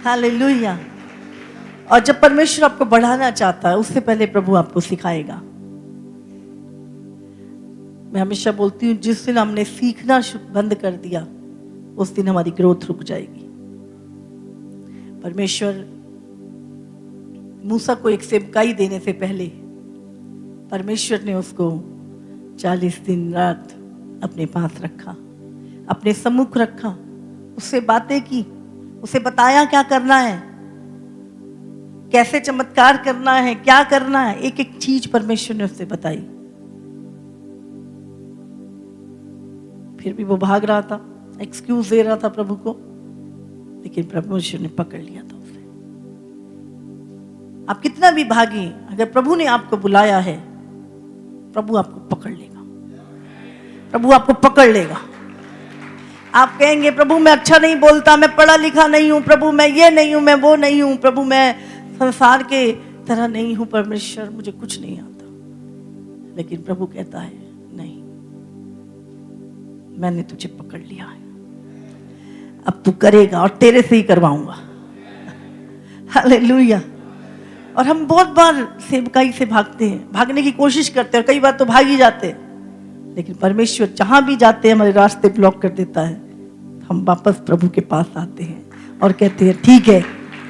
Hallelujah. और जब परमेश्वर आपको बढ़ाना चाहता है, उससे पहले प्रभु आपको सिखाएगा। मैं हमेशा बोलती हूँ, जिस दिन हमने सीखना बंद कर दिया, उस दिन हमारी ग्रोथ रुक जाएगी। परमेश्वर मूसा को एक सेवकाई देने से पहले परमेश्वर ने उसको 40 दिन रात अपने पास रखा, अपने सम्मुख रखा, उससे बातें की, उसे बताया क्या करना है, कैसे चमत्कार करना है, क्या करना है। एक एक चीज परमेश्वर ने उससे बताई। फिर भी वो भाग रहा था, एक्सक्यूज दे रहा था प्रभु को, लेकिन परमेश्वर ने पकड़ लिया था उसे। आप कितना भी भागे, अगर प्रभु ने आपको बुलाया है, प्रभु आपको पकड़ लेगा, प्रभु आपको पकड़ लेगा। आप कहेंगे प्रभु मैं अच्छा नहीं बोलता, मैं पढ़ा लिखा नहीं हूं, प्रभु मैं ये नहीं हूं, मैं वो नहीं हूं, प्रभु मैं संसार के तरह नहीं हूं, परमेश्वर मुझे कुछ नहीं आता। लेकिन प्रभु कहता है नहीं, मैंने तुझे पकड़ लिया है, अब तू करेगा और तेरे से ही करवाऊंगा। हालेलुया। और हम बहुत बार सेवकाई से भागते हैं, भागने की कोशिश करते हैं, कई बार तो भाग ही जाते हैं, लेकिन परमेश्वर जहां भी जाते हैं हमारे रास्ते ब्लॉक कर देता है। हम वापस प्रभु के पास आते हैं और कहते हैं ठीक है,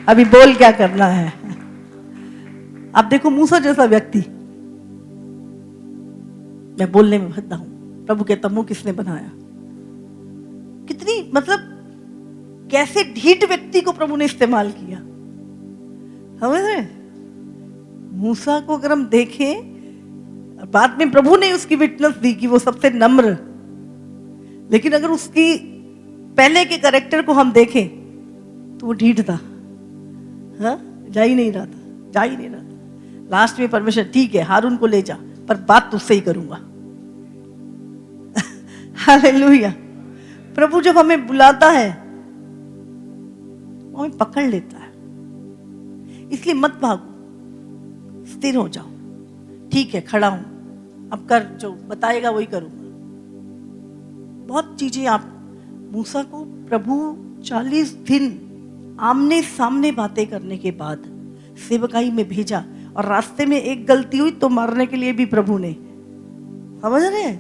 अभी बोल क्या करना है। आप देखो मूसा जैसा व्यक्ति, मैं बोलने में भद्दा हूं, प्रभु कहता मुंह किसने बनाया। कितनी मतलब कैसे ढीठ व्यक्ति को प्रभु ने इस्तेमाल किया। समझ रहे? मूसा को अगर हम देखें, बाद में प्रभु ने उसकी विटनेस दी कि वो सबसे नम्र, लेकिन अगर उसकी पहले के कैरेक्टर को हम देखें तो वो ढीठ था। हाँ, जा ही नहीं रहा था। लास्ट में परमेश्वर ठीक है हारून को ले जा, पर बात तुझसे ही करूंगा। हालेलुया। प्रभु जब हमें बुलाता है वो हमें पकड़ लेता है। इसलिए मत भागो, स्थिर हो जाओ। ठीक है, खड़ा हूं, अब कर, जो बताएगा वही करूंगा। बहुत चीजें आप मूसा को प्रभु 40 दिन आमने सामने बातें करने के बाद सेवकाई में भेजा, और रास्ते में एक गलती हुई तो मारने के लिए भी प्रभु ने, समझ रहे हैं?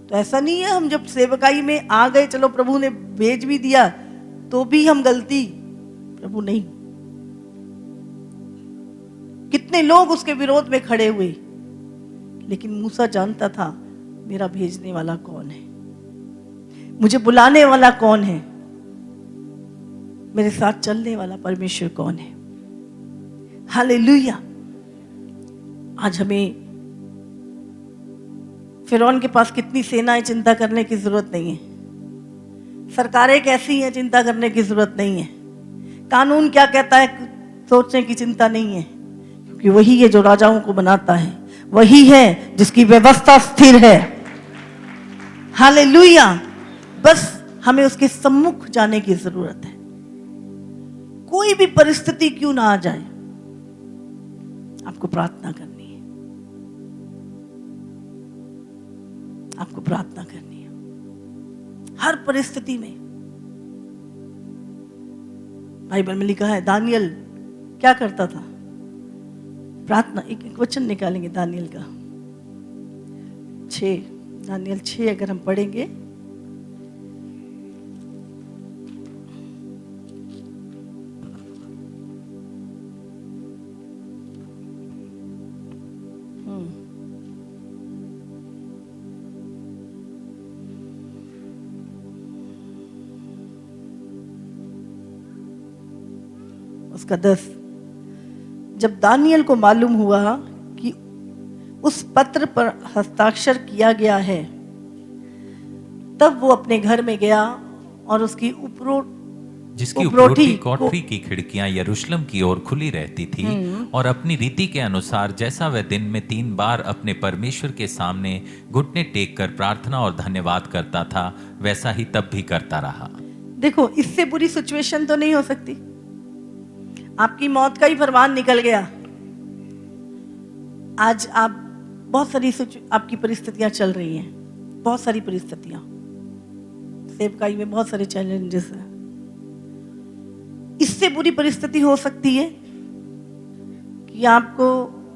तो ऐसा नहीं है हम जब सेवकाई में आ गए, चलो प्रभु ने भेज भी दिया तो भी हम गलती, प्रभु नहीं। कितने लोग उसके विरोध में खड़े हुए, लेकिन मूसा जानता था मेरा भेजने वाला कौन है, मुझे बुलाने वाला कौन है, मेरे साथ चलने वाला परमेश्वर कौन है। हालेलुया। आज हमें फिरौन के पास कितनी सेनाएं, चिंता करने की जरूरत नहीं है। सरकारें कैसी हैं, चिंता करने की जरूरत नहीं है। कानून क्या कहता है, सोचने की चिंता नहीं है, क्योंकि वही है जो राजाओं को बनाता है, वही है जिसकी व्यवस्था स्थिर है। हालेलुया। बस हमें उसके सम्मुख जाने की जरूरत है। कोई भी परिस्थिति क्यों ना आ जाए, आपको प्रार्थना करनी है, आपको प्रार्थना करनी है हर परिस्थिति में। बाइबल में लिखा है दानियल क्या करता था, प्रार्थना। एक वचन निकालेंगे दानियल का 6, दानियल 6 अगर हम पढ़ेंगे, उसका 10। जब दानियल को मालूम हुआ कि उस पत्र पर हस्ताक्षर किया गया है, तब वो अपने घर में गया और उसकी जिसकी उपरोटी कोठरी की खिड़कियां यरूशलेम की ओर खुली रहती थी, और अपनी रीति के अनुसार जैसा वह दिन में 3 बार अपने परमेश्वर के सामने घुटने टेक कर प्रार्थना और धन्यवाद करता था, वैसा ही तब भी करता रहा। देखो, इससे बुरी सिचुएशन तो नहीं हो सकती। आपकी मौत का ही फरमान निकल गया। आज आप बहुत सारी आपकी परिस्थितियां चल रही हैं, बहुत सारी परिस्थितियां, सेवकाई में बहुत सारे चैलेंजेस हैं। इस इससे बुरी परिस्थिति हो सकती है कि आपको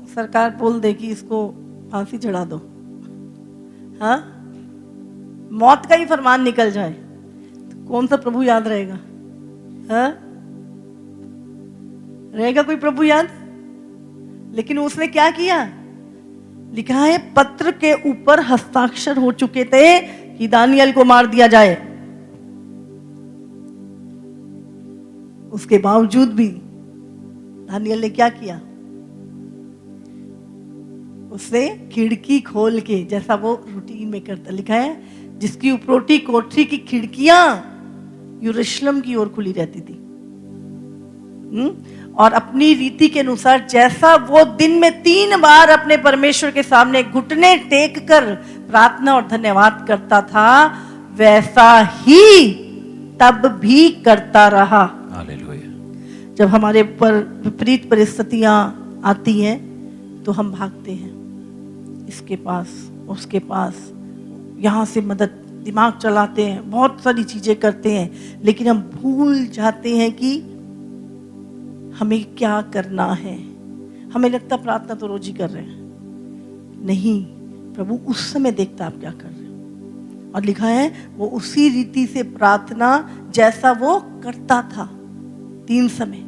सरकार बोल दे कि इसको फांसी चढ़ा दो, हाँ, मौत का ही फरमान निकल जाए, तो कौन सा प्रभु याद रहेगा? हाँ, रहेगा कोई प्रभु याद? लेकिन उसने क्या किया? लिखा है पत्र के ऊपर हस्ताक्षर हो चुके थे कि दानियल को मार दिया जाए। उसके बावजूद भी दानियल ने क्या किया? उसने खिड़की खोल के, जैसा वो रूटीन में करता, लिखा है जिसकी उपरोटी कोठरी की खिड़कियां यरूशलेम की ओर खुली रहती थी, और अपनी रीति के अनुसार जैसा वो दिन में 3 बार अपने परमेश्वर के सामने घुटने टेक कर प्रार्थना और धन्यवाद करता था, वैसा ही तब भी करता रहा। हालेलुया। जब हमारे ऊपर विपरीत परिस्थितियां आती हैं तो हम भागते हैं इसके पास उसके पास, यहाँ से मदद, दिमाग चलाते हैं, बहुत सारी चीजें करते हैं, लेकिन हम भूल जाते हैं कि हमें क्या करना है। हमें लगता प्रार्थना तो रोज ही कर रहे हैं, नहीं, प्रभु उस समय देखता आप क्या कर रहे हो। और लिखा है वो उसी रीति से प्रार्थना जैसा वो करता था 3 समय,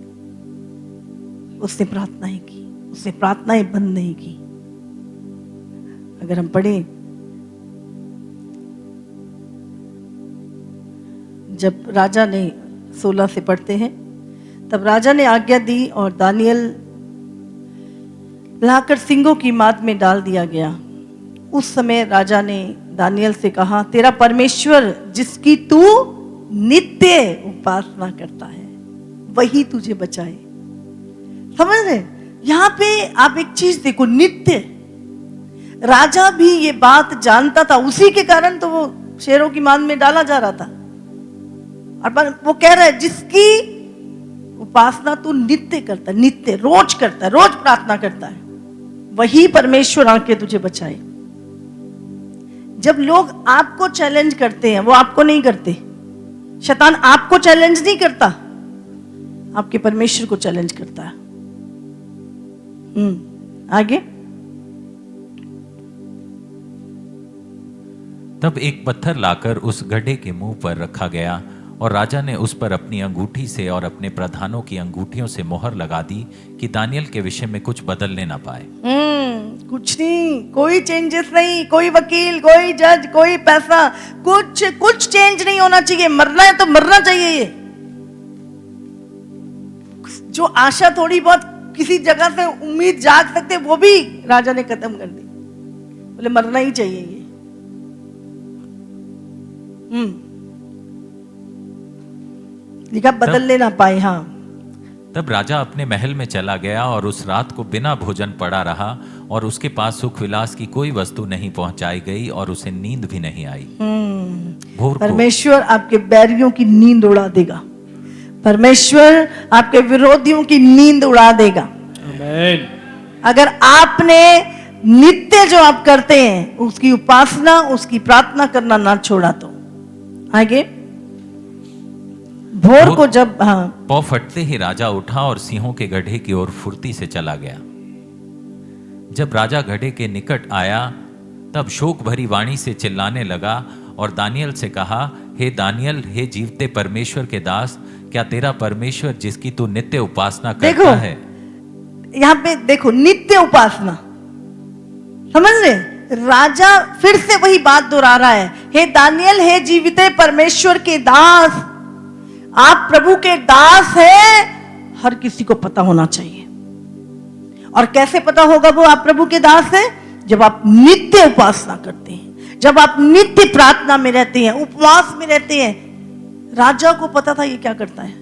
उसने प्रार्थनाएं की, उसने प्रार्थनाएं बंद नहीं की। अगर हम पढ़ें, जब राजा ने 16 से पढ़ते हैं, तब राजा ने आज्ञा दी और दानियल लाकर सिंहों की माद में डाल दिया गया। उस समय राजा ने दानियल से कहा, तेरा परमेश्वर जिसकी तू नित्य उपासना करता है वही तुझे बचाए। समझ रहे? यहां पे आप एक चीज देखो, नित्य। राजा भी ये बात जानता था, उसी के कारण तो वो शेरों की माद में डाला जा रहा था। और वो कह रहा है जिसकी उपासना तू नित्य करता है, नित्य, रोज करता है, रोज प्रार्थना करता है, वही परमेश्वर आके तुझे बचाए। जब लोग आपको चैलेंज करते हैं, वो आपको नहीं करते। शैतान आपको चैलेंज नहीं करता, आपके परमेश्वर को चैलेंज करता है। आगे। तब एक पत्थर लाकर उस गड्ढे के मुंह पर रखा गया और राजा ने उस पर अपनी अंगूठी से और अपने प्रधानों की अंगूठियों से मोहर लगा दी कि दानियल के विषय में कुछ बदलने ना पाए। कुछ नहीं, कोई चेंजेस नहीं, कोई वकील, कोई जज, कोई पैसा, कुछ चेंज नहीं होना चाहिए। मरना है तो मरना चाहिए। ये जो आशा थोड़ी बहुत किसी जगह से उम्मीद जाग सकते, वो भी राजा ने खत्म कर दी। बोले मरना ही चाहिए ये। लिखा बदलने ना पाए। हाँ। तब राजा अपने महल में चला गया और उस रात को बिना भोजन पड़ा रहा और उसके पास सुख विलास की कोई वस्तु नहीं पहुंचाई गई और उसे नींद भी नहीं आई। परमेश्वर आपके बैरियों की नींद उड़ा देगा। परमेश्वर आपके विरोधियों की नींद उड़ा देगा। आमीन। अगर आपने नित्य जो आप करते हैं उसकी उपासना, उसकी प्रार्थना करना ना छोड़ा तो। आगे। भोर को जब पौ फटते ही राजा उठा और सिंहों के गड्ढे की ओर फुर्ती से चला गया। जब राजा गड्ढे के निकट आया तब शोक भरी वाणी से चिल्लाने लगा और दानियल से कहा, हे दानियल, हे जीवते परमेश्वर के दास, क्या तेरा परमेश्वर जिसकी तू नित्य उपासना करता है। यहाँ पे देखो, नित्य उपासना। समझ रहे? राजा फिर से वही बात दोहरा रहा है, हे दानियल, हे जीविते परमेश्वर के दास, आप प्रभु के दास हैं। हर किसी को पता होना चाहिए। और कैसे पता होगा वो आप प्रभु के दास हैं? जब आप नित्य उपासना करते हैं, जब आप नित्य प्रार्थना में रहते हैं, उपवास में रहते हैं। राजा को पता था ये क्या करता है।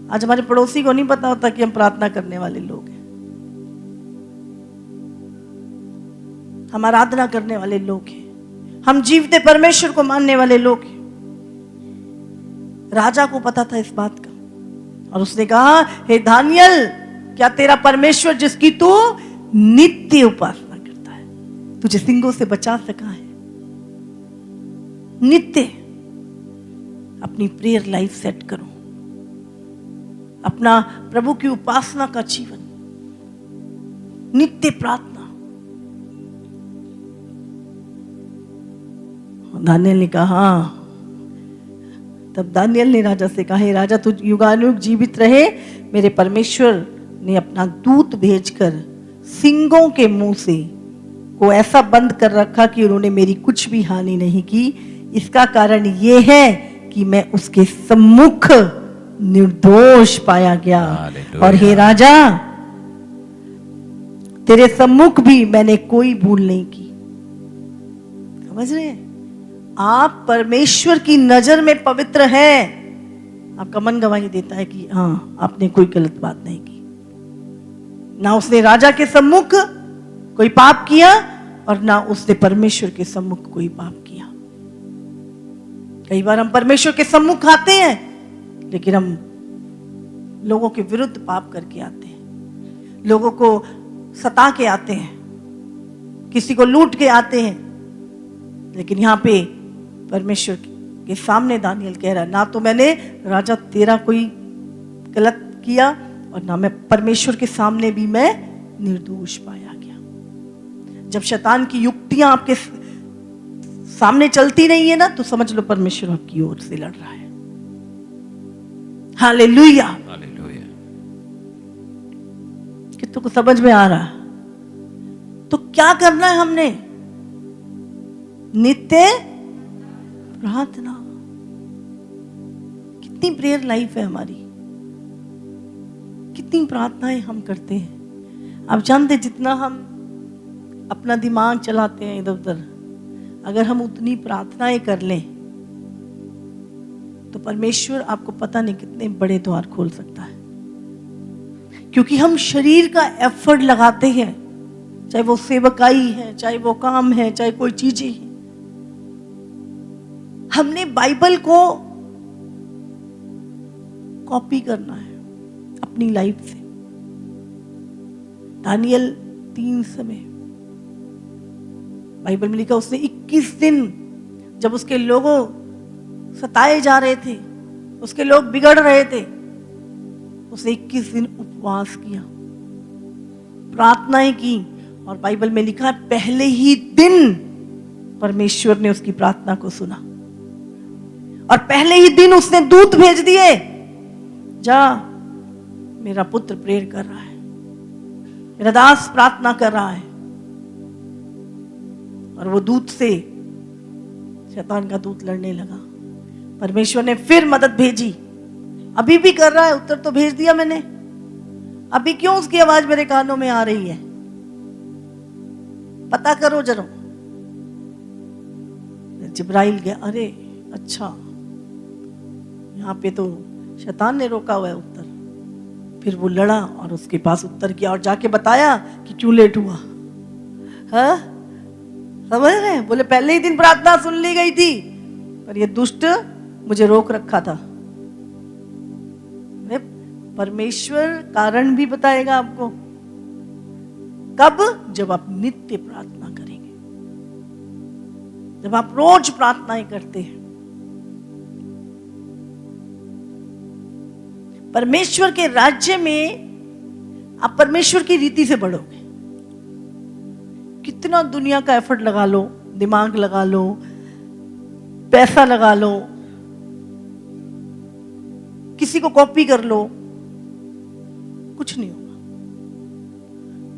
आज हमारे पड़ोसी को नहीं पता होता कि हम प्रार्थना करने वाले लोग हैं, हम आराधना करने वाले लोग हैं, हम जीवते परमेश्वर को मानने वाले लोग हैं। राजा को पता था इस बात का और उसने कहा, हे दानियल, क्या तेरा परमेश्वर जिसकी तू नित्य उपासना करता है तुझे सिंहों से बचा सका है। नित्य अपनी प्रेयर लाइफ सेट करो। अपना प्रभु की उपासना का जीवन, नित्य प्रार्थना। दानियल ने कहा, तब दानियल ने राजा से कहा, हे राजा तू युगानुयुग जीवित रहे। मेरे परमेश्वर ने अपना दूत भेजकर सिंगों के मुंह से को ऐसा बंद कर रखा कि उन्होंने मेरी कुछ भी हानि नहीं की। इसका कारण ये है कि मैं उसके सम्मुख निर्दोष पाया गया। और हे राजा, तेरे सम्मुख भी मैंने कोई भूल नहीं की। समझ रहे हैं? आप परमेश्वर की नजर में पवित्र हैं। आपका मन गवाही देता है कि हाँ, आपने कोई गलत बात नहीं की। ना उसने राजा के सम्मुख कोई पाप किया और ना उसने परमेश्वर के सम्मुख कोई पाप किया। कई बार हम परमेश्वर के सम्मुख आते हैं, लेकिन हम लोगों के विरुद्ध पाप करके आते हैं, लोगों को सता के आते हैं, किसी को लूट के आते हैं। लेकिन यहाँ पे परमेश्वर के सामने दानियल कह रहा है, ना तो मैंने राजा तेरा कोई गलत किया और ना मैं परमेश्वर के सामने भी मैं निर्दोष पाया गया। जब शैतान की युक्तियां आपके सामने चलती नहीं है ना, तो समझ लो परमेश्वर आपकी ओर से लड़ रहा है। Hallelujah, hallelujah. कितनों को समझ में आ रहा है? तो क्या करना है हमने? नित्य प्रार्थना। कितनी प्रेयर लाइफ है हमारी, कितनी प्रार्थनाएं हम करते हैं। आप जानते, जितना हम अपना दिमाग चलाते हैं इधर उधर, अगर हम उतनी प्रार्थनाएं कर लें तो परमेश्वर आपको पता नहीं कितने बड़े द्वार खोल सकता है। क्योंकि हम शरीर का एफर्ट लगाते हैं, चाहे वो सेवकाई है, चाहे वो काम है, चाहे कोई चीजें हैं। हमने बाइबल को कॉपी करना है अपनी लाइफ से। दानियल 3 समय बाइबल में लिखा, उसने 21 दिन, जब उसके लोगों सताए जा रहे थे, उसके लोग बिगड़ रहे थे, उसने 21 दिन उपवास किया, प्रार्थनाएं की। और बाइबल में लिखा है, पहले ही दिन परमेश्वर ने उसकी प्रार्थना को सुना और पहले ही दिन उसने दूत भेज दिए, जा, मेरा पुत्र प्रेयर कर रहा है, मेरा दास प्रार्थना कर रहा है। और वो दूत से शैतान का दूत लड़ने लगा। परमेश्वर ने फिर मदद भेजी। अभी भी कर रहा है, उत्तर तो भेज दिया मैंने, अभी क्यों उसकी आवाज मेरे कानों में आ रही है? पता करो जरा। जिब्राइल गया, अरे अच्छा, यहाँ पे तो शैतान ने रोका हुआ है उत्तर। फिर वो लड़ा और उसके पास उत्तर किया और जाके बताया कि क्यों लेट हुआ। हाँ, समझ रहे? बोले पहले ही दिन प्रार्थना सुन ली गई थी, पर ये दुष्ट मुझे रोक रखा था। परमेश्वर कारण भी बताएगा आपको। कब? जब आप नित्य प्रार्थना करेंगे, जब आप रोज प्रार्थनाएं करते हैं। परमेश्वर के राज्य में आप परमेश्वर की रीति से बढ़ोगे। कितना दुनिया का एफर्ट लगा लो, दिमाग लगा लो, पैसा लगा लो, किसी को कॉपी कर लो, कुछ नहीं होगा।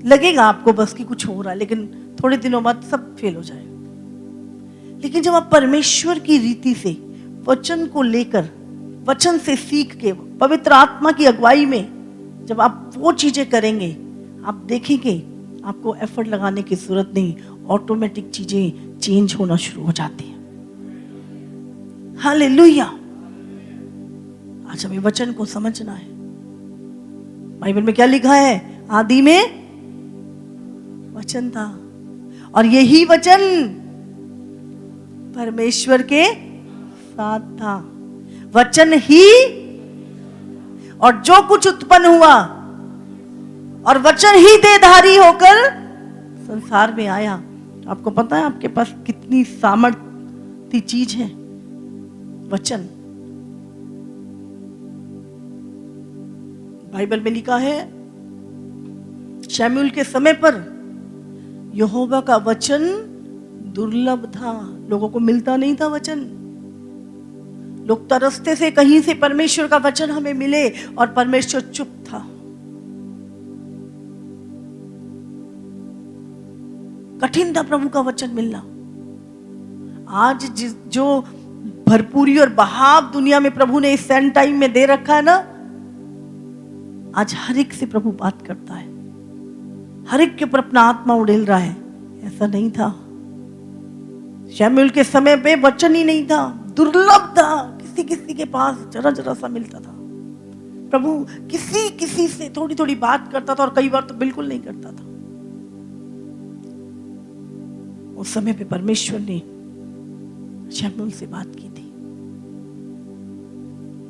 लगेगा आपको बस कि कुछ हो रहा है, लेकिन थोड़े दिनों बाद सब फेल हो जाएगा। लेकिन जब आप परमेश्वर की रीति से, वचन को लेकर, वचन से सीख के, पवित्र आत्मा की अगुवाई में जब आप वो चीजें करेंगे, आप देखेंगे आपको एफर्ट लगाने की जरूरत नहीं, ऑटोमेटिक चीजें चेंज होना शुरू हो जाती हैं। हालेलुया। आज हमें वचन को समझना है। बाइबल में क्या लिखा है? आदि में वचन था और यही वचन परमेश्वर के साथ था। वचन ही और जो कुछ उत्पन्न हुआ, और वचन ही देहधारी होकर संसार में आया। आपको पता है आपके पास कितनी सामर्थ्य चीज है? वचन। बाइबल में लिखा है, शमूएल के समय पर यहोवा का वचन दुर्लभ था, लोगों को मिलता नहीं था वचन। लोग तरसते से कहीं से परमेश्वर का वचन हमें मिले, और परमेश्वर चुप था। कठिन था प्रभु का वचन मिलना। आज जो भरपूरी और बहाव दुनिया में प्रभु ने इस एंड टाइम में दे रखा है ना, आज हर एक से प्रभु बात करता है, हर एक के ऊपर अपना आत्मा उड़ेल रहा है। ऐसा नहीं था। शमूएल के समय पे वचन ही नहीं था, दुर्लभ था, किसी किसी के पास जरा जरा सा मिलता था। प्रभु किसी किसी से थोड़ी थोड़ी बात करता था, और कई बार तो बिल्कुल नहीं करता था। उस समय पे परमेश्वर ने शमूएल से बात की थी।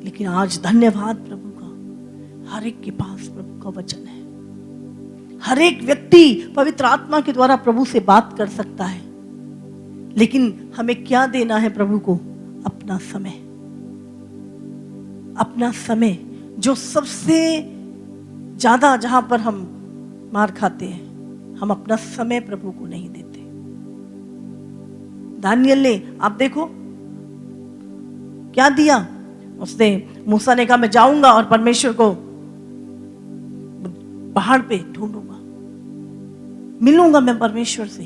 लेकिन आज धन्यवाद प्रभु का, हर एक के पास प्रभु का वचन है। हर एक व्यक्ति पवित्र आत्मा के द्वारा प्रभु से बात कर सकता है। लेकिन हमें क्या देना है प्रभु को? अपना समय। अपना समय, जो सबसे ज्यादा जहां पर हम मार खाते हैं, हम अपना समय प्रभु को नहीं देते। दानियल ने, आप देखो क्या दिया उसने। मूसा ने कहा मैं जाऊंगा और परमेश्वर को पहाड़ पे ढूंढूंगा, मिलूंगा मैं परमेश्वर से।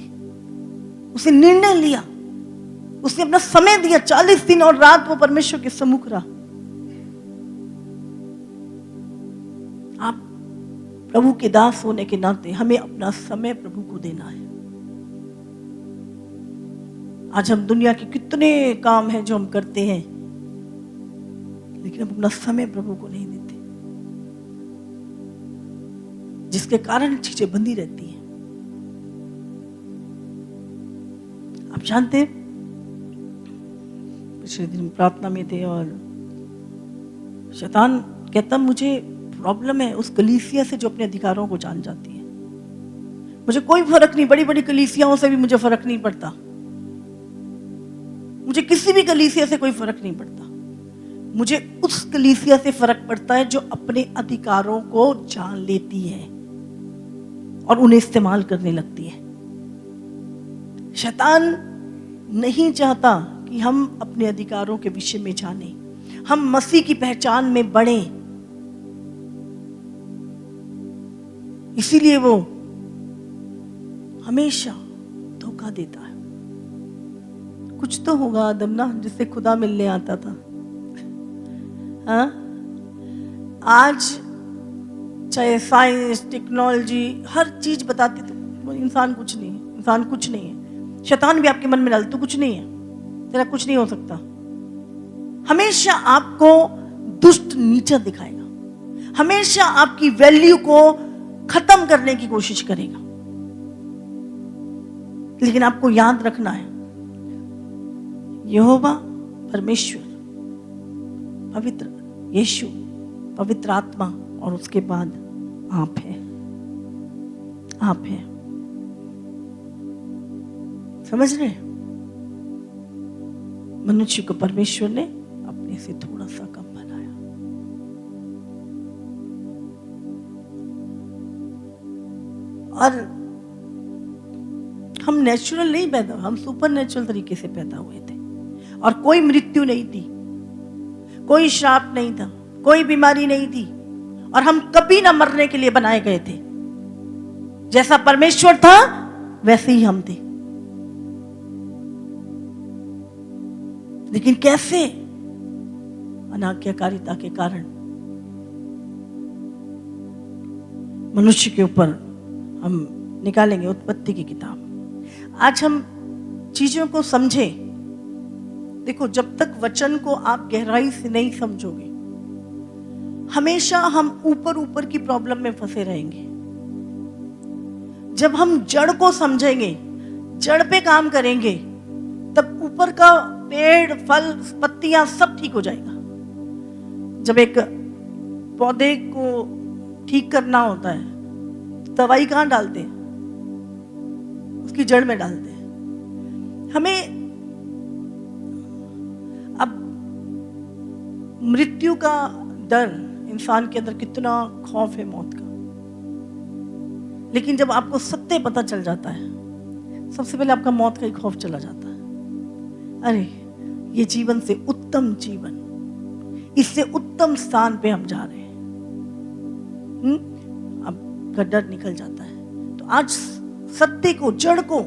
उसने निर्णय लिया, उसने अपना समय दिया। 40 दिन और रात वो परमेश्वर के सम्मुख रहा। आप प्रभु के दास होने के नाते हमें अपना समय प्रभु को देना है। आज हम दुनिया के कितने काम हैं जो हम करते हैं, लेकिन हम अपना समय प्रभु को नहीं देते, जिसके कारण चीजें बंधी रहती हैं। आप जानते हैं, पिछले दिन प्रार्थना में थे और शैतान कहता मुझे प्रॉब्लम है उस कलीसिया से जो अपने अधिकारों को जान जाती है। मुझे कोई फर्क नहीं, बड़ी बड़ी कलीसियाओं से भी मुझे फर्क नहीं पड़ता, मुझे किसी भी कलीसिया से कोई फर्क नहीं पड़ता। मुझे उस कलीसिया से फर्क पड़ता है जो अपने अधिकारों को जान लेती है और उन्हें इस्तेमाल करने लगती है। शैतान नहीं चाहता कि हम अपने अधिकारों के विषय में जानें, हम मसीह की पहचान में बढ़ें। इसीलिए वो हमेशा धोखा देता है। कुछ तो होगा आदम ना, जिससे खुदा मिलने आता था। हाँ? आज चाहे साइंस, टेक्नोलॉजी, हर चीज बताती तो इंसान कुछ नहीं है, इंसान कुछ नहीं है। शैतान भी आपके मन में डाल तू कुछ नहीं है, तेरा कुछ नहीं हो सकता। हमेशा आपको दुष्ट नीचा दिखाएगा, हमेशा आपकी वैल्यू को खत्म करने की कोशिश करेगा। लेकिन आपको याद रखना है, यहोवा परमेश्वर, पवित्र यीशु, पवित्र आत्मा, और उसके बाद आप हैं। आप हैं, समझ रहे हैं? मनुष्य को परमेश्वर ने अपने से थोड़ा सा कम बनाया। और हम नेचुरल नहीं पैदा, हम सुपर नेचुरल तरीके से पैदा हुए थे। और कोई मृत्यु नहीं थी, कोई श्राप नहीं था, कोई बीमारी नहीं थी, और हम कभी ना मरने के लिए बनाए गए थे। जैसा परमेश्वर था वैसे ही हम थे। लेकिन कैसे? अनाज्ञाकारिता के कारण मनुष्य के ऊपर हम निकालेंगे उत्पत्ति की किताब। आज हम चीजों को समझें। देखो, जब तक वचन को आप गहराई से नहीं समझोगे, हमेशा हम ऊपर ऊपर की प्रॉब्लम में फंसे रहेंगे। जब हम जड़ को समझेंगे, जड़ पे काम करेंगे, तब ऊपर का पेड़, फल, पत्तियां सब ठीक हो जाएगा। जब एक पौधे को ठीक करना होता है तो दवाई कहाँ डालते हैं? उसकी जड़ में डालते हैं। हमें अब मृत्यु का डर इंसान के अंदर कितना खौफ है मौत का। लेकिन जब आपको सत्य पता चल जाता है, सबसे पहले आपका मौत का ही खौफ चला जाता है। अरे ये जीवन से उत्तम जीवन, इससे उत्तम स्थान पे हम जा रहे हैं, आपका डर निकल जाता है। तो आज सत्य को, जड़ को,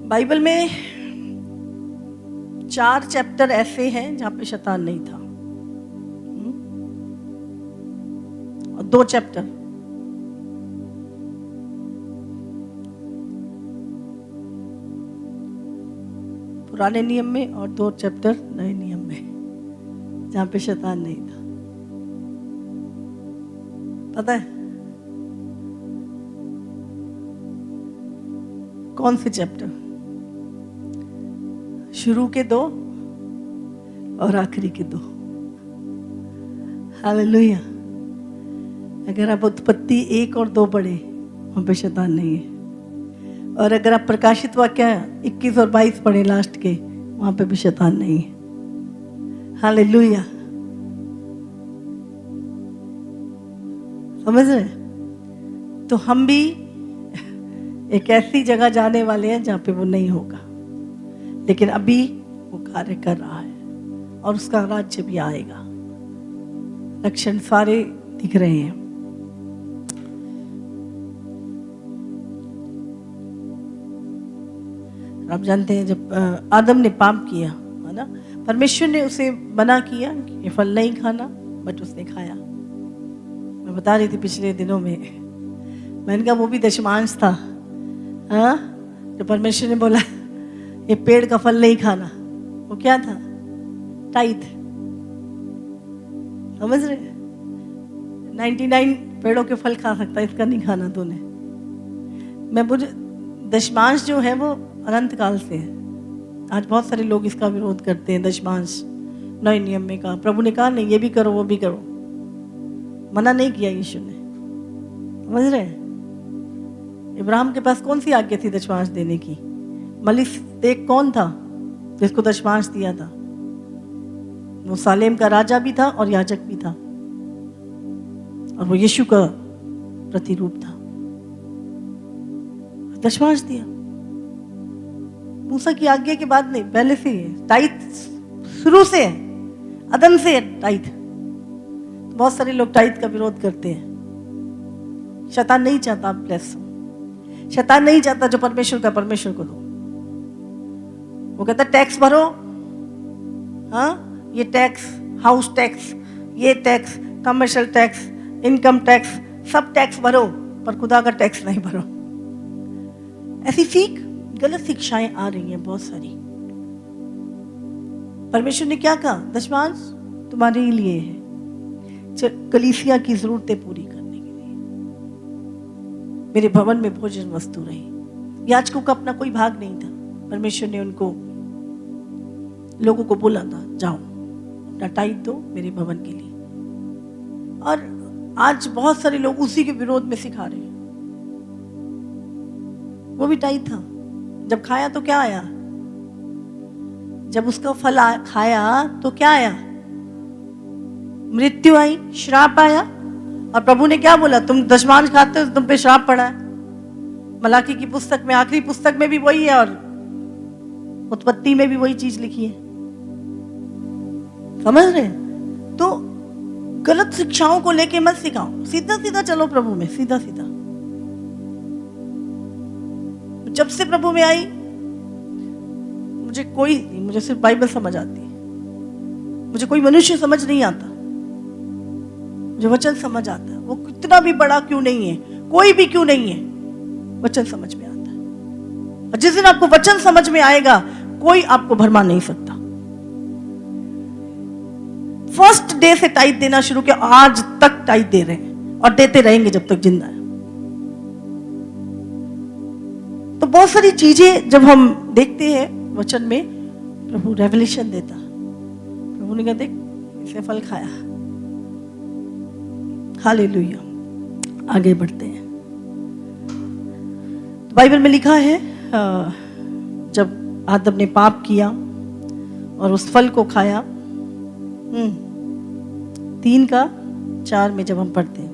बाइबल में 4 चैप्टर ऐसे हैं जहां पे शैतान नहीं था, और 2 चैप्टर पुराने नियम में और 2 चैप्टर नए नियम में जहां पे शैतान नहीं था। पता है कौन से चैप्टर? शुरू के 2 और आखिरी के 2। हालेलुया। अगर आप उत्पत्ति 1 और 2 पढ़े, वहां पे शैतान नहीं है। और अगर आप प्रकाशित वाक्य 21 और 22 पढ़े लास्ट के, वहां पे भी शैतान नहीं है। हालेलुया। समझ रहे? तो हम भी एक ऐसी जगह जाने वाले हैं जहां पे वो नहीं होगा, लेकिन अभी वो कार्य कर रहा है और उसका राज्य भी आएगा। लक्षण सारे दिख रहे हैं। आप जानते हैं जब आदम ने पाप किया, है ना, परमेश्वर ने उसे मना किया कि ये फल नहीं खाना, बट उसने खाया। मैं बता रही थी पिछले दिनों में, मैंने कहा वो भी दशमांश था। हाँ, जो परमेश्वर ने बोला ये पेड़ का फल नहीं खाना, वो क्या था? टाइथ। समझ रहे? 99 पेड़ों के फल खा सकता है, इसका नहीं खाना तूने। मैं मुझे दशमांश जो है वो अनंत काल से है। आज बहुत सारे लोग इसका विरोध करते हैं। दशमांश नए नियम में कहा, प्रभु ने कहा नहीं ये भी करो वो भी करो, मना नहीं किया यीशु ने। समझ रहे हैं? इब्राहिम के पास कौन सी आज्ञा थी दशमांश देने की? मलिक कौन था जिसको दशमांश दिया था? वो सालेम का राजा भी था और याजक भी था, और वो यीशु का प्रतिरूप था। दशमांश दिया मूसा की आज्ञा के बाद नहीं, पहले से ही टाइथ शुरू से है, अदन से है टाइथ। तो बहुत सारे लोग टाइथ का विरोध करते हैं। शैतान नहीं चाहता आप ब्लेस हो। शैतान नहीं चाहता जो परमेश्वर का परमेश्वर को दो। वो कहता टैक्स भरो, हाँ ये टैक्स, हाउस टैक्स, ये tax, commercial tax, income tax, सब टैक्स भरो, पर खुदा का टैक्स नहीं भरो। ऐसी सीख, गलत शिक्षाएं आ रही हैं बहुत सारी। परमेश्वर ने क्या कहा? दशमांश तुम्हारे ही लिए है, कलीसिया की जरूरतें पूरी करने के लिए। मेरे भवन में भोजन वस्तु रही। याजकों का अपना कोई भाग नहीं था। परमेश्वर ने उनको, लोगों को बोला था जाओ अपना टाइट दो मेरे भवन के लिए। और आज बहुत सारे लोग उसी के विरोध में सिखा रहे हैं। वो भी टाइट था, जब खाया तो क्या आया? जब उसका फल खाया तो क्या आया? मृत्यु आई, श्राप आया। और प्रभु ने क्या बोला? तुम दशमांश खाते हो तो तुम पे श्राप पड़ा है। मलाकी की पुस्तक में, आखिरी पुस्तक में भी वही है, और उत्पत्ति में भी वही चीज लिखी है। समझ रहे हैं? तो गलत शिक्षाओं को लेके मत सिखाओ, सीधा सीधा चलो प्रभु में, सीधा सीधा। जब से प्रभु में आई, मुझे सिर्फ बाइबल समझ आती है। मुझे कोई मनुष्य समझ नहीं आता, मुझे वचन समझ आता है। वो कितना भी बड़ा क्यों नहीं है, कोई भी क्यों नहीं है, वचन समझ में आता है। और जिस दिन आपको वचन समझ में आएगा, कोई आपको भरमा नहीं सकता। फर्स्ट डे से टाइट देना शुरू किया, आज तक टाइट दे रहे हैं और देते रहेंगे जब तक जिंदा है। तो बहुत सारी चीजें जब हम देखते हैं वचन में, प्रभु रेवलेशन देता। प्रभु ने कहा देख इसे फल खाया। हालेलुया। आगे बढ़ते हैं। तो बाइबल में लिखा है जब आदम ने पाप किया और उस फल को खाया, 3:4 में जब हम पढ़ते हैं,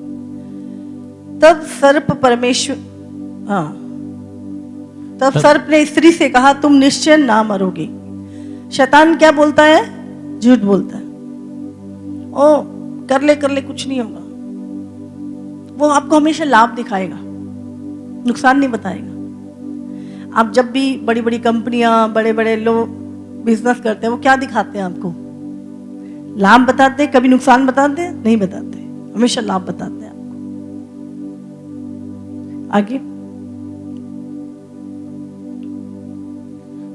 तब सर्प परमेश्वर, तब सर्प ने स्त्री से कहा, तुम निश्चय ना मरोगे। शैतान क्या बोलता है? झूठ बोलता है। ओ कर ले कुछ नहीं होगा। वो आपको हमेशा लाभ दिखाएगा, नुकसान नहीं बताएगा। आप जब भी बड़ी बड़ी कंपनियां, बड़े बड़े लोग बिजनेस करते हैं, वो क्या दिखाते हैं आपको? लाभ बताते हैं, कभी नुकसान बताते हैं? नहीं बताते, हमेशा लाभ बताते हैं आपको। आगे,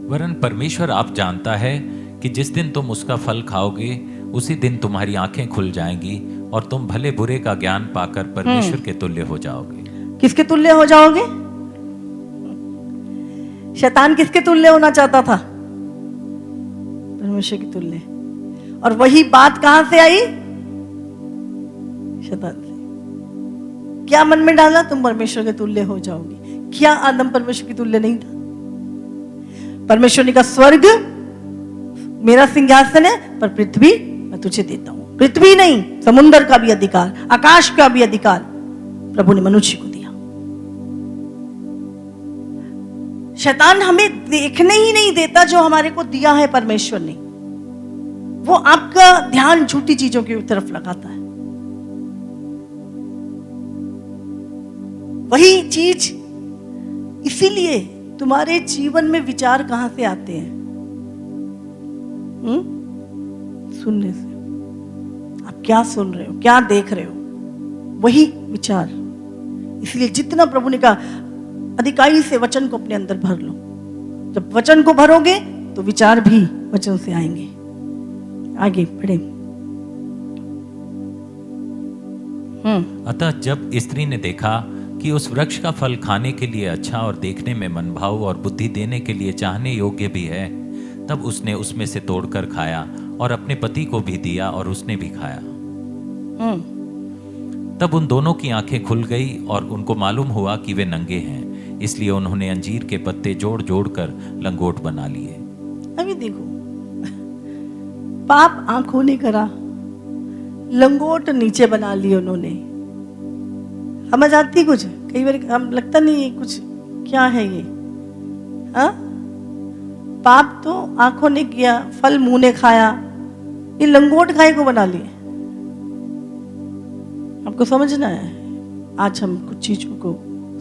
वरन परमेश्वर आप जानता है कि जिस दिन तुम उसका फल खाओगे उसी दिन तुम्हारी आंखें खुल जाएंगी और तुम भले बुरे का ज्ञान पाकर परमेश्वर के तुल्य हो जाओगे। किसके तुल्य हो जाओगे? शैतान किसके तुल्य होना चाहता था? परमेश्वर के तुल्य। और वही बात कहां से आई? शैतान से। क्या मन में डाला? तुम परमेश्वर के तुल्य हो जाओगे। क्या आदम परमेश्वर के तुल्य नहीं था? परमेश्वर ने कहा, स्वर्ग मेरा सिंहासन है, पर पृथ्वी मैं तुझे देता हूं। पृथ्वी नहीं, समुद्र का भी अधिकार, आकाश का भी अधिकार प्रभु ने मनुष्य को दिया। शैतान हमें देखने ही नहीं देता जो हमारे को दिया है परमेश्वर ने। वो आपका ध्यान झूठी चीजों की तरफ लगाता है। वही चीज, इसीलिए तुम्हारे जीवन में विचार कहां से आते हैं? सुनने से। आप क्या सुन रहे हो, क्या देख रहे हो, वही विचार। इसलिए जितना प्रभु ने कहा, अधिकाई से वचन को अपने अंदर भर लो। जब वचन को भरोगे तो विचार भी वचन से आएंगे। आगे बढ़े। अतः जब स्त्री ने देखा कि उस वृक्ष का फल खाने के लिए अच्छा और देखने में मनभाऊ और बुद्धि देने के लिए चाहने योग्य भी है, तब उसने उसमें से तोड़कर खाया और अपने पति को भी दिया और उसने भी खाया। तब उन दोनों की आंखें खुल गई और उनको मालूम हुआ कि वे नंगे हैं, इसलिए उन्होंने अंजीर के पत्ते जोड़ जोड़ कर लंगोट बना लिए। अभी देखो, पाप आंखों ने करा, लंगोट नीचे बना लिए उन्होंने। समझ आती कुछ? कई बार हम लगता नहीं कुछ, क्या है ये? पाप तो आंखों ने किया, फल मुंह ने खाया, ये लंगोट खाए को बना लिए। आपको समझना है। आज हम कुछ चीजों को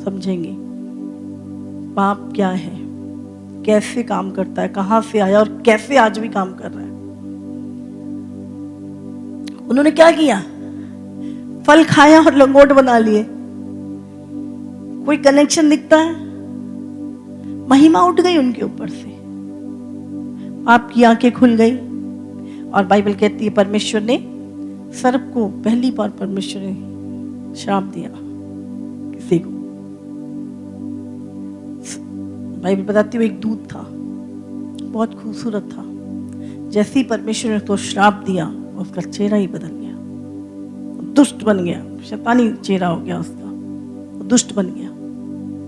समझेंगे। पाप क्या है, कैसे काम करता है, कहां से आया और कैसे आज भी काम कर रहा है। उन्होंने क्या किया? फल खाया और लंगोट बना लिए। कोई कनेक्शन दिखता है? महिमा उठ गई उनके ऊपर से, आपकी आंखें खुल गई। और बाइबल कहती है परमेश्वर ने सर्प को पहली बार परमेश्वर ने श्राप दिया किसी को। बाइबल बताती है एक दूत था, बहुत खूबसूरत था। जैसे ही परमेश्वर ने उसको श्राप दिया, उसका चेहरा ही बदल गया, दुष्ट बन गया। शैतानी चेहरा हो गया उसका, वो दुष्ट बन गया।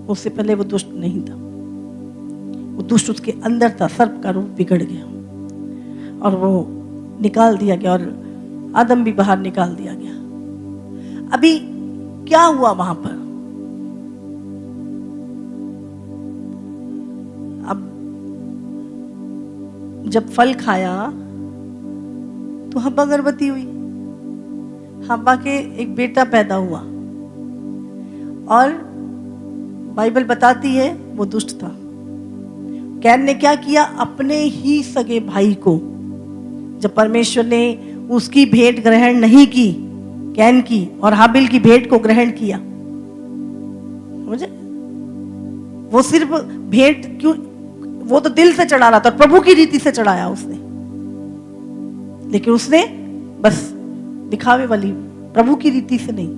उससे पहले वो दुष्ट नहीं था, वो दुष्ट उसके अंदर था। सर्प का रूप बिगड़ गया और वो निकाल दिया गया, और आदम भी बाहर निकाल दिया गया। अभी क्या हुआ वहां पर? अब जब फल खाया तो हब्बा गर्भवती हुई। हब्बा के एक बेटा पैदा हुआ, और बाइबल बताती है वो दुष्ट था। कैन ने क्या किया? अपने ही सगे भाई को, जब परमेश्वर ने उसकी भेंट ग्रहण नहीं की, कैन की, और हाबिल की भेंट को ग्रहण किया। समझे? वो सिर्फ भेंट क्यों, वो तो दिल से चढ़ा रहा था, प्रभु की रीति से चढ़ाया उसने। लेकिन उसने बस दिखावे वाली, प्रभु की रीति से नहीं।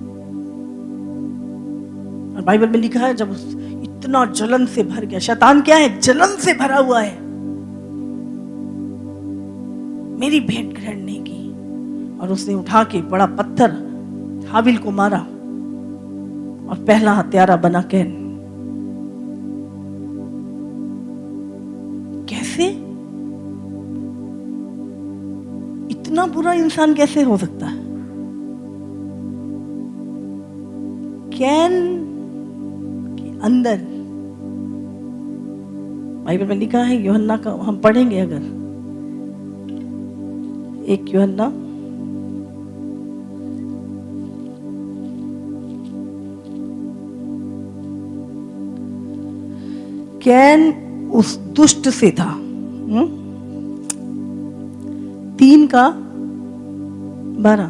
और बाइबल में लिखा है जब इतना जलन से भर गया। शैतान क्या है? जलन से भरा हुआ है। मेरी भेंट ग्रहण नहीं की, और उसने उठा के बड़ा पत्थर हाबिल को मारा, और पहला हत्यारा बना कैन। कैसे? इतना बुरा इंसान कैसे हो सकता है? कैन के अंदर बाइबल में लिखा है, यूहन्ना का हम पढ़ेंगे अगर, 1 यूहन्ना कैन उस दुष्ट से था, 3:12,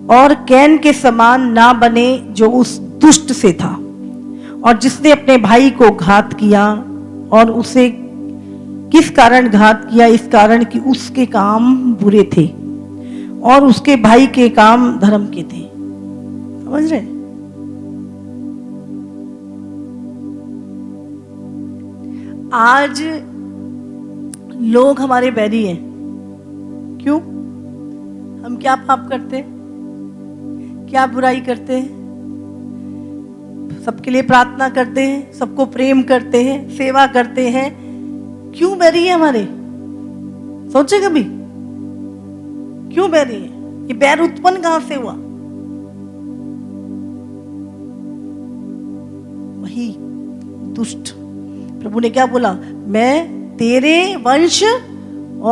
और कैन के समान ना बने जो उस दुष्ट से था, और जिसने अपने भाई को घात किया, और उसे किस कारण घात किया? इस कारण कि उसके काम बुरे थे और उसके भाई के काम धर्म के थे। समझ रहे? आज लोग हमारे बैरी हैं। क्यों? हम क्या पाप करते हैं, क्या बुराई करते हैं, सबके लिए प्रार्थना करते हैं, सबको प्रेम करते हैं, सेवा करते हैं। क्यों बैरी है हमारे? सोचे कभी क्यों बैरी है? ये बैर उत्पन्न कहां से हुआ? वही दुष्ट। प्रभु ने क्या बोला? मैं तेरे वंश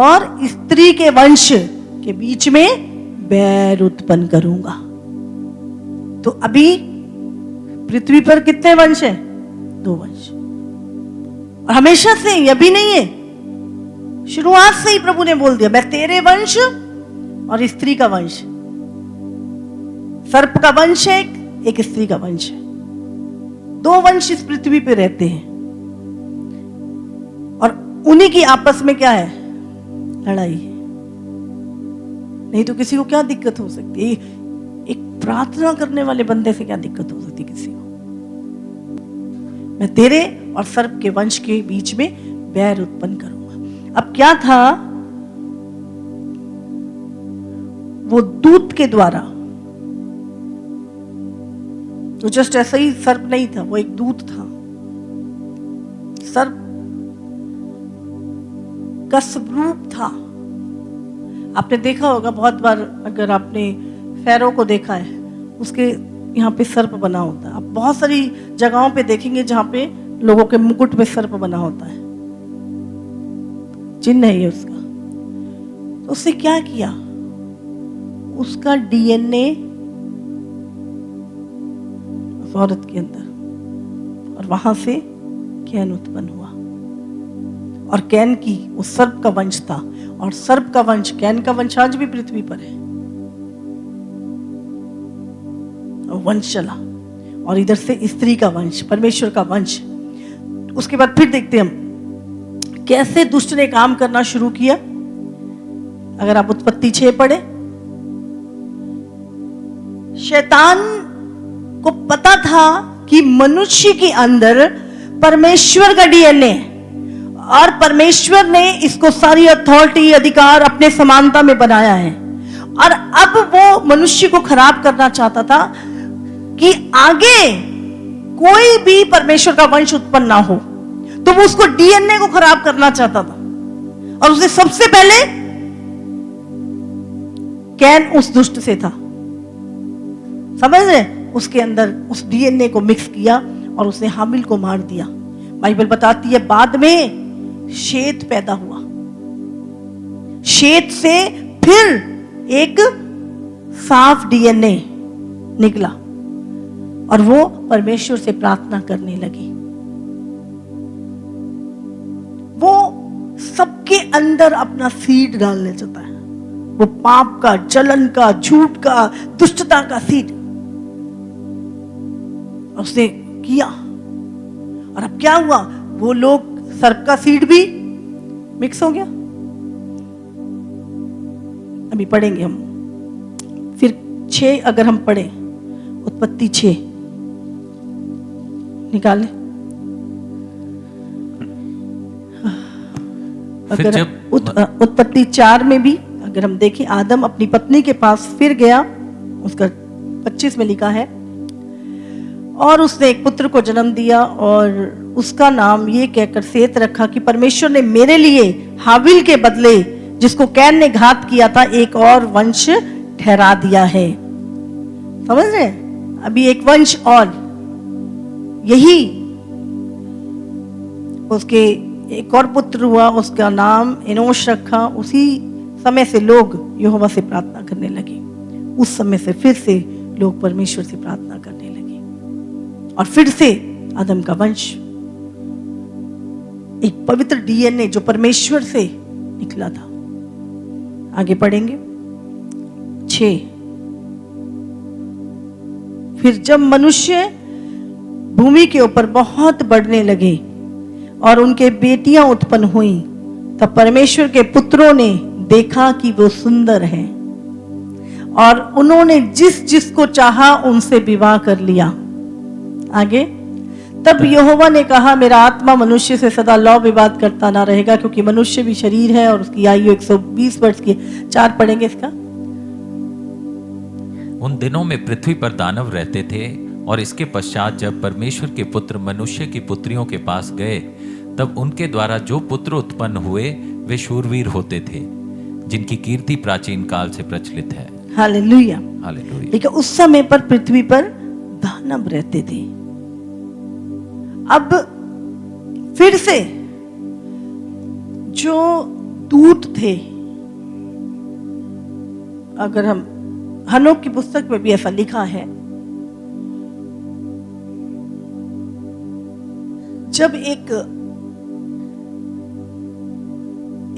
और स्त्री के वंश के बीच में बैर उत्पन्न करूंगा। तो अभी पृथ्वी पर कितने वंश हैं? 2 वंश। और हमेशा से, ये भी नहीं है, शुरुआत से ही प्रभु ने बोल दिया, मैं तेरे वंश और स्त्री का वंश। सर्प का वंश है, एक स्त्री का वंश है। 2 वंश इस पृथ्वी पे रहते हैं, और उन्हीं की आपस में क्या है? लड़ाई है। नहीं तो किसी को क्या दिक्कत हो सकती है? एक प्रार्थना करने वाले बंदे से क्या दिक्कत हो सकती है किसी को? मैं तेरे और सर्प के वंश के बीच में बैर उत्पन्न करूंगा। अब क्या था? वो दूत के द्वारा, तो जस्ट ऐसा ही सर्प नहीं था, वो एक दूत था। सर्प का स्वरूप था। आपने देखा होगा बहुत बार, अगर आपने फैरो को देखा है, उसके यहाँ पे सर्प बना होता है। आप बहुत सारी जगहों पे देखेंगे जहां पे लोगों के मुकुट पे सर्प बना होता है, चिन्ह है ये उसका। तो उससे क्या किया? उसका डीएनए उस औरत के अंदर, और वहां से कैन उत्पन्न हुआ। और कैन की उस सर्प का वंश था, और सर्प का वंश, कैन का वंश आज भी पृथ्वी पर है। और वंश चला, और इधर से स्त्री का वंश, परमेश्वर का वंश। उसके बाद फिर देखते हैं हम कैसे दुष्ट ने काम करना शुरू किया। अगर आप उत्पत्ति 6 पढ़े, शैतान को पता था कि मनुष्य के अंदर परमेश्वर का डीएनए है, और परमेश्वर ने इसको सारी अथॉरिटी, अधिकार अपने समानता में बनाया है। और अब वो मनुष्य को खराब करना चाहता था कि आगे कोई भी परमेश्वर का वंश उत्पन्न ना हो, तो वो उसको डीएनए को खराब करना चाहता था। और उसने सबसे पहले, कैन उस दुष्ट से था, समझ रहे? उसके अंदर उस डीएनए को मिक्स किया और उसने हामिल को मार दिया। बाइबल बताती है बाद में शेत पैदा हुआ, शेत से फिर एक साफ डीएनए निकला, और वो परमेश्वर से प्रार्थना करने लगी। वो सबके अंदर अपना सीड डालने चाहता है, वो पाप का, जलन का, झूठ का, दुष्टता का सीड उसने किया। और अब क्या हुआ? वो लोग, सर्प का सीड भी मिक्स हो गया। अभी पढ़ेंगे हम फिर 6, अगर हम पढ़े उत्पत्ति 6 निकाले, अगर जब उत्पत्ति 4 में भी अगर हम देखें, आदम अपनी पत्नी के पास फिर गया, उसका 25 में लिखा है, और उसने एक पुत्र को जन्म दिया, और उसका नाम ये कहकर सेत रखा कि परमेश्वर ने मेरे लिए हाबिल के बदले, जिसको कैन ने घात किया था, एक और वंश ठहरा दिया है। समझ रहे हैं? अभी एक वंश और, यही उसके एक और पुत्र हुआ, उसका नाम एनोश रखा। उसी समय से लोग यहोवा से प्रार्थना करने लगे। उस समय से फिर से लोग परमेश्वर से प्रार्थना करने लगे और फिर से आदम का वंश, एक पवित्र डीएनए जो परमेश्वर से निकला था। आगे पढ़ेंगे 6। फिर जब मनुष्य भूमि के ऊपर बहुत बढ़ने लगे और उनके बेटियां उत्पन्न हुई, तब परमेश्वर के पुत्रों ने देखा कि वो सुंदर हैं और उन्होंने जिस जिसको चाहा उनसे विवाह कर लिया। आगे, तब यहोवा ने कहा, मेरा आत्मा मनुष्य से सदा लौ विवाद करता ना रहेगा, क्योंकि मनुष्य भी शरीर है और उसकी आयु 120 वर्ष की। 4 पढ़ेंगे इसका। उन दिनों में पृथ्वी पर दानव रहते थे, और इसके पश्चात जब परमेश्वर के पुत्र मनुष्य की पुत्रियों के पास गए, तब उनके द्वारा जो पुत्र उत्पन्न हुए वे शूरवीर होते थे, जिनकी कीर्ति प्राचीन काल से प्रचलित है। Hallelujah, hallelujah. लेकिन उस समय पर पृथ्वी पर दानव रहते थे। अब फिर से जो दूत थे, अगर हम हनोक की पुस्तक में भी ऐसा लिखा है, जब एक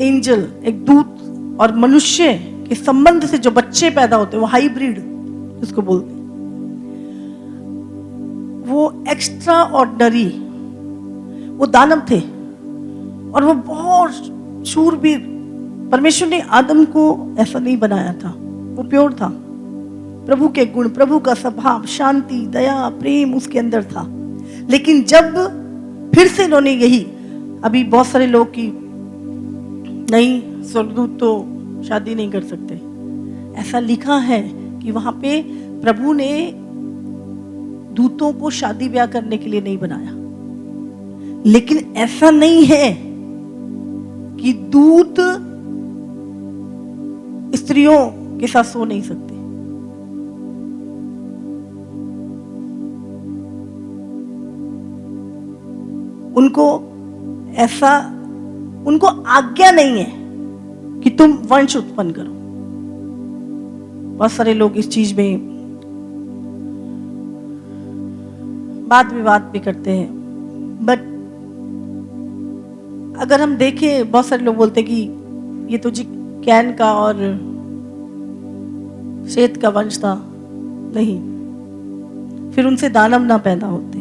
एंजल, एक दूत और मनुष्य के संबंध से जो बच्चे पैदा होते हैं, वो हाइब्रिड उसको बोलते हैं, वो एक्स्ट्रा ऑर्डिनरी, वो दानव थे और वो बहुत शूरवीर। परमेश्वर ने आदम को ऐसा नहीं बनाया था, वो प्योर था। प्रभु के गुण, प्रभु का स्वभाव, शांति, दया, प्रेम उसके अंदर था। लेकिन जब फिर से इन्होंने यही, अभी बहुत सारे लोग की नहीं, स्वर्गदूत तो शादी नहीं कर सकते, ऐसा लिखा है कि वहां पे प्रभु ने दूतों को शादी ब्याह करने के लिए नहीं बनाया। लेकिन ऐसा नहीं है कि दूत स्त्रियों के साथ सो नहीं सकते। उनको आज्ञा नहीं है कि तुम वंश उत्पन्न करो। बहुत सारे लोग इस चीज में वाद विवाद भी करते हैं, बट अगर हम देखें, बहुत सारे लोग बोलते हैं कि ये तो जी कैन का और शेत का वंश था। नहीं, फिर उनसे दानव ना पैदा होते,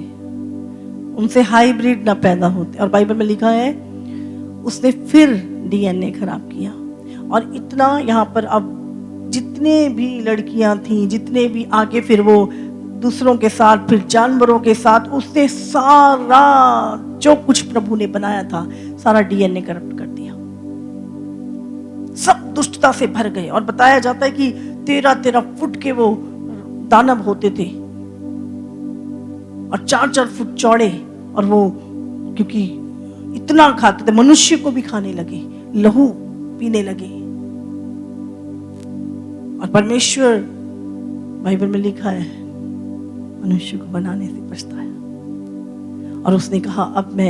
उनसे हाइब्रिड ना पैदा होते। और बाइबल में लिखा है उसने फिर डीएनए खराब किया। और इतना यहाँ पर अब जितने भी लड़कियां थीं, जितने भी आगे फिर वो दूसरों के साथ, फिर जानवरों के साथ, उसने सारा जो कुछ प्रभु ने बनाया था सारा डीएनए करप्ट कर दिया। सब दुष्टता से भर गए। और बताया जाता है कि 13-13 फुट के वो दानव होते थे और 4-4 फुट चौड़े। और वो क्योंकि इतना खाते थे, मनुष्य को भी खाने लगे, लहू पीने लगे। और परमेश्वर, बाइबल में लिखा है, मनुष्य को बनाने से पछताया। और उसने कहा, अब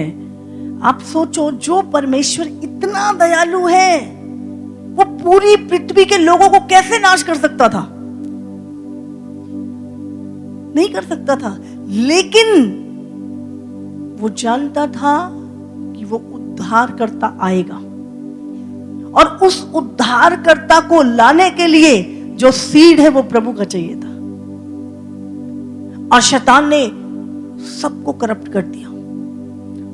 आप सोचो, जो परमेश्वर इतना दयालु है, वो पूरी पृथ्वी के लोगों को कैसे नाश कर सकता था? नहीं कर सकता था। लेकिन वो जानता था कि वो उद्धारकर्ता आएगा, और उस उद्धारकर्ता को लाने के लिए जो सीड है वो प्रभु का चाहिए था। और शैतान ने सबको करप्ट कर दिया।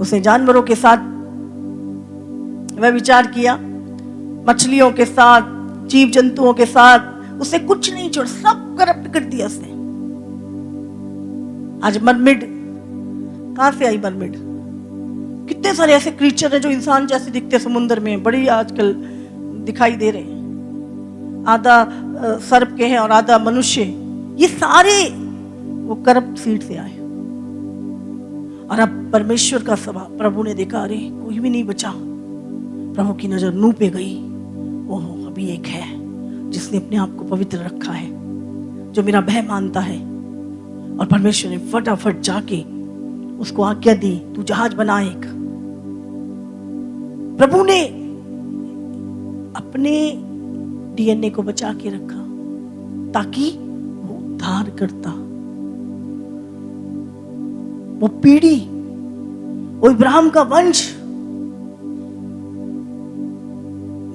उसने जानवरों के साथ वह विचार किया, मछलियों के साथ, जीव जंतुओं के साथ, उसे कुछ नहीं छोड़, सब करप्ट कर दिया उसने। आज मरमिड, कहां से आई मरमिड? कितने सारे ऐसे क्रीचर हैं जो इंसान जैसे दिखते समुद्र में, बड़ी आजकल दिखाई दे रहे हैं। आधा सर्प के हैं और आधा मनुष्य। ये सारे वो करप्ट सीड से आए। और अब परमेश्वर का स्वभाव, प्रभु ने देखा, अरे कोई भी नहीं बचा। प्रभु की नजर नूह पे गई। ओह, अभी एक है जिसने अपने आप को पवित्र रखा है, जो मेरा भय मानता है। और परमेश्वर ने फटाफट जाके उसको आज्ञा दी, तू जहाज बना एक। प्रभु ने अपने डीएनए को बचा के रखा ताकि वो उद्धार करता, वो पीढ़ी, वो इब्राहिम का वंश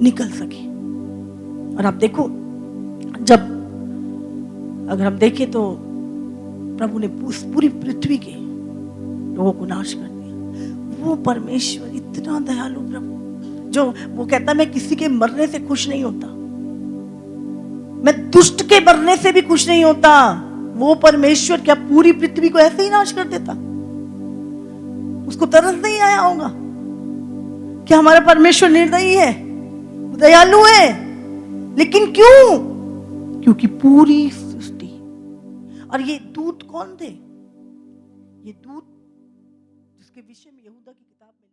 निकल सके। और आप देखो, जब अगर हम देखें तो प्रभु ने पूरी पृथ्वी के लोगों को नाश कर दिया। वो परमेश्वर इतना दयालु प्रभु, जो वो कहता मैं किसी के मरने से खुश नहीं होता, मैं दुष्ट के मरने से भी खुश नहीं होता। वो परमेश्वर क्या पूरी पृथ्वी को ऐसे ही नाश कर देता? उसको तरस नहीं आया होगा? क्या हमारा परमेश्वर निर्दयी है? दयालु है, लेकिन क्यों? क्योंकि पूरी सृष्टि। और ये दूत कौन थे? ये दूत जिसके विषय में यहूदा की किताब में